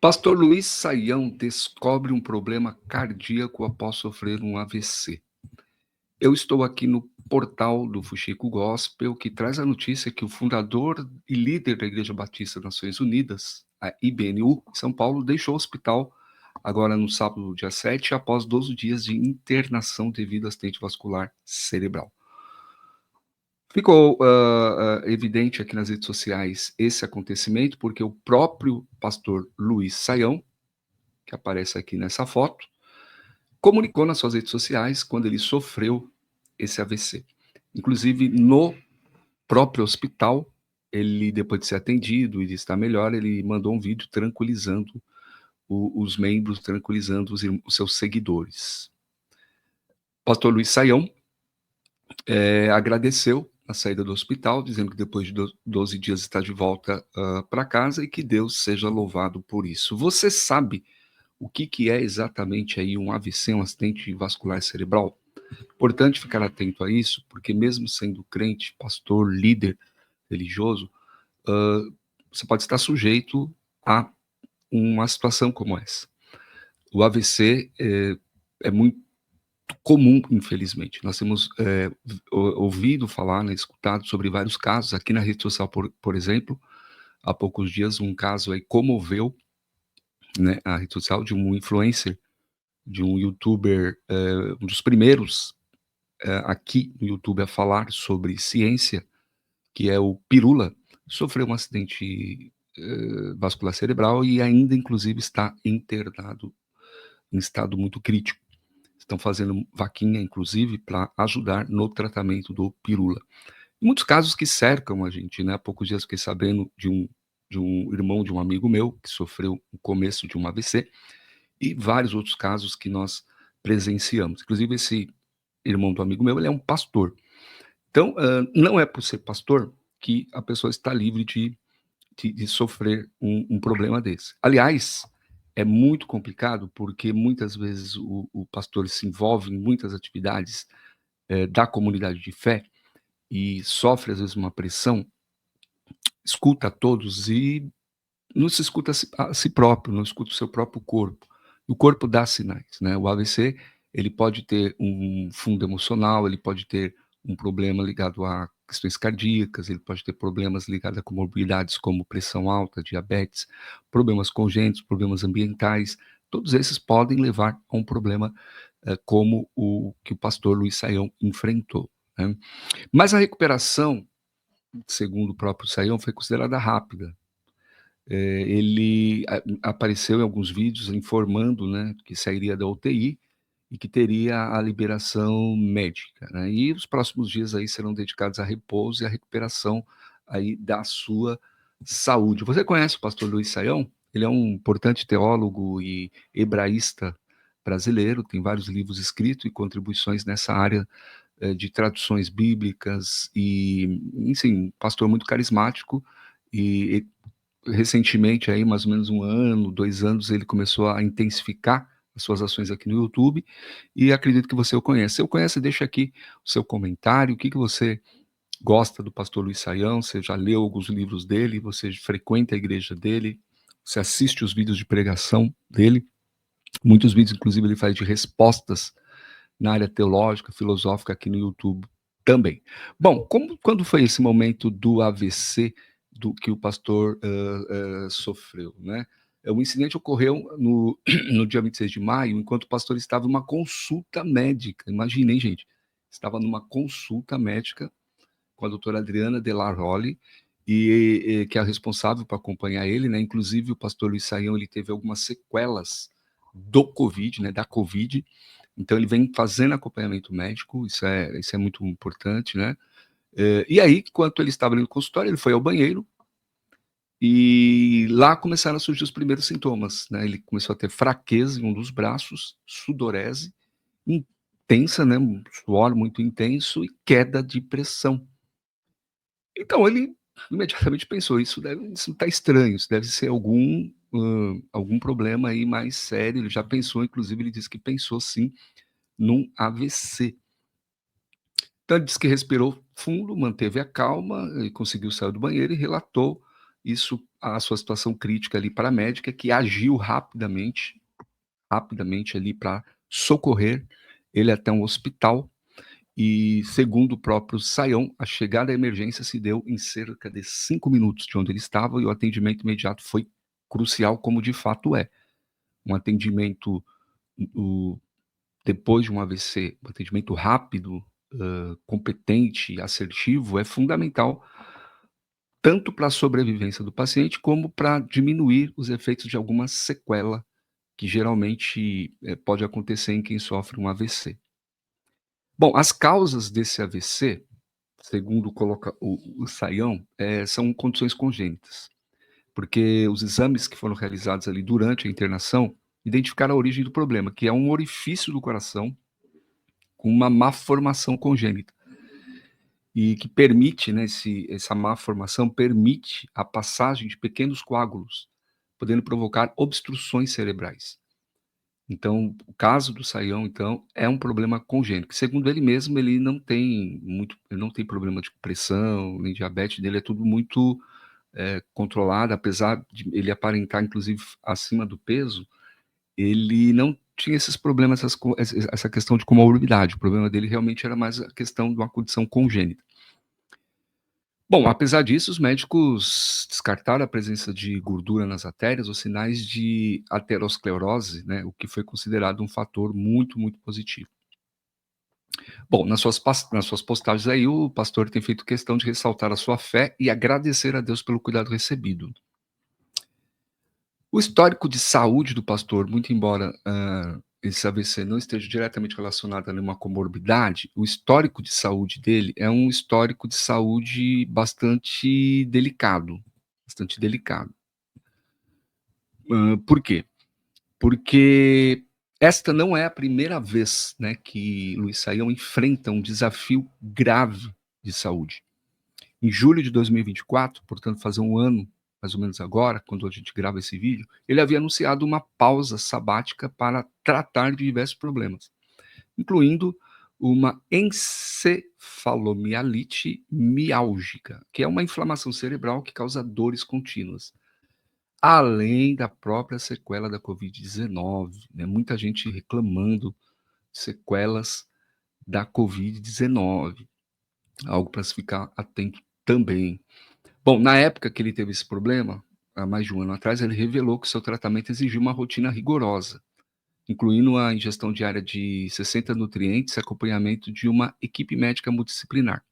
Pastor Luiz Saião descobre um problema cardíaco após sofrer um AVC. Eu estou aqui no portal do Fuxico Gospel, que traz a notícia que o fundador e líder da Igreja Batista das Nações Unidas, a IBNU, em São Paulo, deixou o hospital agora no sábado, dia 7, após 12 dias de internação devido a acidente vascular cerebral. Ficou evidente aqui nas redes sociais esse acontecimento, porque o próprio pastor Luiz Saião, que aparece aqui nessa foto, comunicou nas suas redes sociais quando ele sofreu esse AVC. Inclusive, no próprio hospital, ele, depois de ser atendido e de estar melhor, ele mandou um vídeo tranquilizando os membros, tranquilizando os seus seguidores. Pastor Luiz Saião agradeceu a saída do hospital, dizendo que depois de 12 dias está de volta para casa e que Deus seja louvado por isso. Você sabe o que é exatamente aí um AVC, um acidente vascular cerebral? Importante ficar atento a isso, porque mesmo sendo crente, pastor, líder religioso, você pode estar sujeito a uma situação como essa. O AVC é muito comum, infelizmente. Nós temos ouvido falar, né, escutado sobre vários casos. Aqui na rede social, por exemplo, há poucos dias um caso aí comoveu, né, a rede social de um influencer, de um youtuber, um dos primeiros aqui no YouTube a falar sobre ciência, que é o Pirula, sofreu um acidente vascular cerebral e ainda, inclusive, está internado em estado muito crítico. Estão fazendo vaquinha, inclusive, para ajudar no tratamento do Pirula. E muitos casos que cercam a gente, né? Há poucos dias fiquei sabendo de um irmão de um amigo meu que sofreu o começo de um AVC e vários outros casos que nós presenciamos. Inclusive, esse irmão do amigo meu, ele é um pastor. Então, não é por ser pastor que a pessoa está livre de sofrer um problema desse. Aliás, é muito complicado porque muitas vezes o pastor se envolve em muitas atividades da comunidade de fé e sofre, às vezes, uma pressão, escuta a todos e não se escuta a si próprio, não escuta o seu próprio corpo. O corpo dá sinais, né? O AVC, ele pode ter um fundo emocional, ele pode ter um problema ligado a questões cardíacas, ele pode ter problemas ligados a comorbidades como pressão alta, diabetes, problemas congênitos, problemas ambientais. Todos esses podem levar a um problema como o que o pastor Luiz Saião enfrentou, né? Mas a recuperação, segundo o próprio Saião, foi considerada rápida. Ele apareceu em alguns vídeos informando, né, que sairia da UTI e que teria a liberação médica, né? E os próximos dias aí serão dedicados a repouso e a recuperação aí da sua saúde. Você conhece o pastor Luiz Saião? Ele é um importante teólogo e hebraísta brasileiro, tem vários livros escritos e contribuições nessa área de traduções bíblicas e, enfim, pastor muito carismático e recentemente, aí, mais ou menos 1 ano, 2 anos, ele começou a intensificar as suas ações aqui no YouTube e acredito que você o conhece. Se eu conhece, deixa aqui o seu comentário, o que você gosta do pastor Luiz Saião, você já leu alguns livros dele, você frequenta a igreja dele, você assiste os vídeos de pregação dele, muitos vídeos, inclusive, ele faz de respostas na área teológica, filosófica aqui no YouTube também. Bom, quando foi esse momento do AVC do que o pastor sofreu, né? O incidente ocorreu no dia 26 de maio, enquanto o pastor estava em uma consulta médica. Imaginei, gente, estava numa consulta médica com a doutora Adriana Delaroli, que é a responsável por acompanhar ele, né? Inclusive, o pastor Luiz Saião, ele teve algumas sequelas do Covid, né? Da Covid. Então, ele vem fazendo acompanhamento médico, isso é muito importante, né? E aí, enquanto ele estava ali no consultório, ele foi ao banheiro e lá começaram a surgir os primeiros sintomas, né? Ele começou a ter fraqueza em um dos braços, sudorese intensa, né? Um suor muito intenso e queda de pressão. Então, ele imediatamente pensou, isso está estranho, isso deve ser algum problema aí mais sério. Ele já pensou, inclusive, ele disse que pensou sim num AVC. Então, ele disse que respirou fundo, manteve a calma, e conseguiu sair do banheiro e relatou isso a sua situação crítica ali para a médica, que agiu rapidamente ali para socorrer ele até um hospital. E, segundo o próprio Sayão, a chegada à emergência se deu em cerca de 5 minutos de onde ele estava, e o atendimento imediato foi crucial, como de fato é. Um atendimento, depois de um AVC, um atendimento rápido, competente e assertivo é fundamental, tanto para a sobrevivência do paciente, como para diminuir os efeitos de alguma sequela que geralmente pode acontecer em quem sofre um AVC. Bom, as causas desse AVC, segundo coloca o Sayão, são condições congênitas, porque os exames que foram realizados ali durante a internação identificaram a origem do problema, que é um orifício do coração com uma má formação congênita, e que permite, né, essa má formação permite a passagem de pequenos coágulos, podendo provocar obstruções cerebrais. Então, o caso do Sayão, então, é um problema congênito, que segundo ele mesmo, ele não tem problema de pressão, nem diabetes, dele é tudo muito controlado, apesar de ele aparentar, inclusive, acima do peso, ele não tinha esses problemas, essa questão de comorbidade. O problema dele realmente era mais a questão de uma condição congênita. Bom, apesar disso, os médicos descartaram a presença de gordura nas artérias ou sinais de aterosclerose, né, o que foi considerado um fator muito, muito positivo. Bom, nas suas postagens aí, o pastor tem feito questão de ressaltar a sua fé e agradecer a Deus pelo cuidado recebido. O histórico de saúde do pastor, muito embora esse AVC não esteja diretamente relacionado a nenhuma comorbidade, o histórico de saúde dele é um histórico de saúde bastante delicado. Bastante delicado. Por quê? Porque esta não é a primeira vez, né, que Luiz Saião enfrenta um desafio grave de saúde. Em julho de 2024, portanto, fazer um ano, mais ou menos agora, quando a gente grava esse vídeo, ele havia anunciado uma pausa sabática para tratar de diversos problemas, incluindo uma encefalomielite miálgica, que é uma inflamação cerebral que causa dores contínuas, além da própria sequela da Covid-19, né? Muita gente reclamando de sequelas da Covid-19, algo para se ficar atento também. Bom, na época que ele teve esse problema, há mais de um ano atrás, ele revelou que seu tratamento exigiu uma rotina rigorosa, incluindo a ingestão diária de 60 nutrientes e acompanhamento de uma equipe médica multidisciplinar.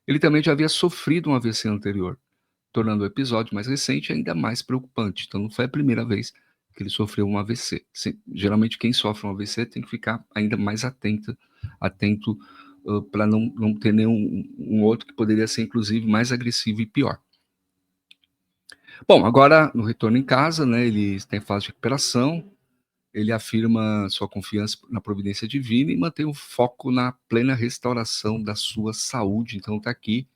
Ele também já havia sofrido um AVC anterior, tornando o episódio mais recente ainda mais preocupante. Então, não foi a primeira vez que ele sofreu um AVC. Geralmente, quem sofre um AVC tem que ficar ainda mais atento para não ter nenhum outro que poderia ser, inclusive, mais agressivo e pior. Bom, agora, no retorno em casa, né, ele está em fase de recuperação, ele afirma sua confiança na providência divina e mantém o foco na plena restauração da sua saúde. Então, está aqui,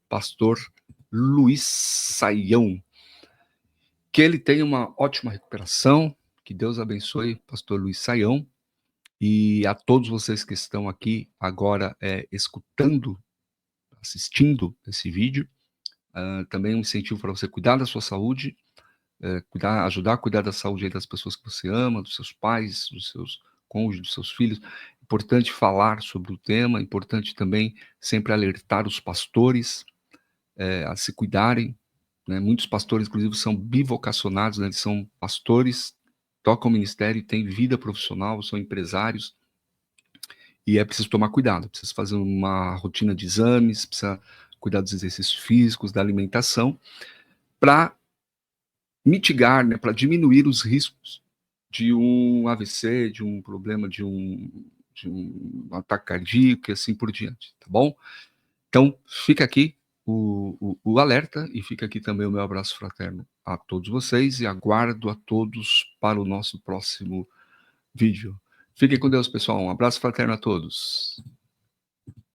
pastor Luiz Saião. Que ele tenha uma ótima recuperação, que Deus abençoe pastor Luiz Saião, e a todos vocês que estão aqui agora escutando, assistindo esse vídeo, também um incentivo para você cuidar da sua saúde, ajudar a cuidar da saúde aí das pessoas que você ama, dos seus pais, dos seus cônjuges, dos seus filhos. Importante falar sobre o tema, importante também sempre alertar os pastores a se cuidarem, né? Muitos pastores, inclusive, são bivocacionados, né? Eles são pastores, tocam ministério, têm vida profissional, são empresários, e é preciso tomar cuidado, precisa fazer uma rotina de exames, precisa cuidar dos exercícios físicos, da alimentação, para mitigar, né, para diminuir os riscos de um AVC, de um problema, de um ataque cardíaco e assim por diante, tá bom? Então, fica aqui o alerta e fica aqui também o meu abraço fraterno a todos vocês e aguardo a todos para o nosso próximo vídeo. Fiquem com Deus, pessoal. Um abraço fraterno a todos.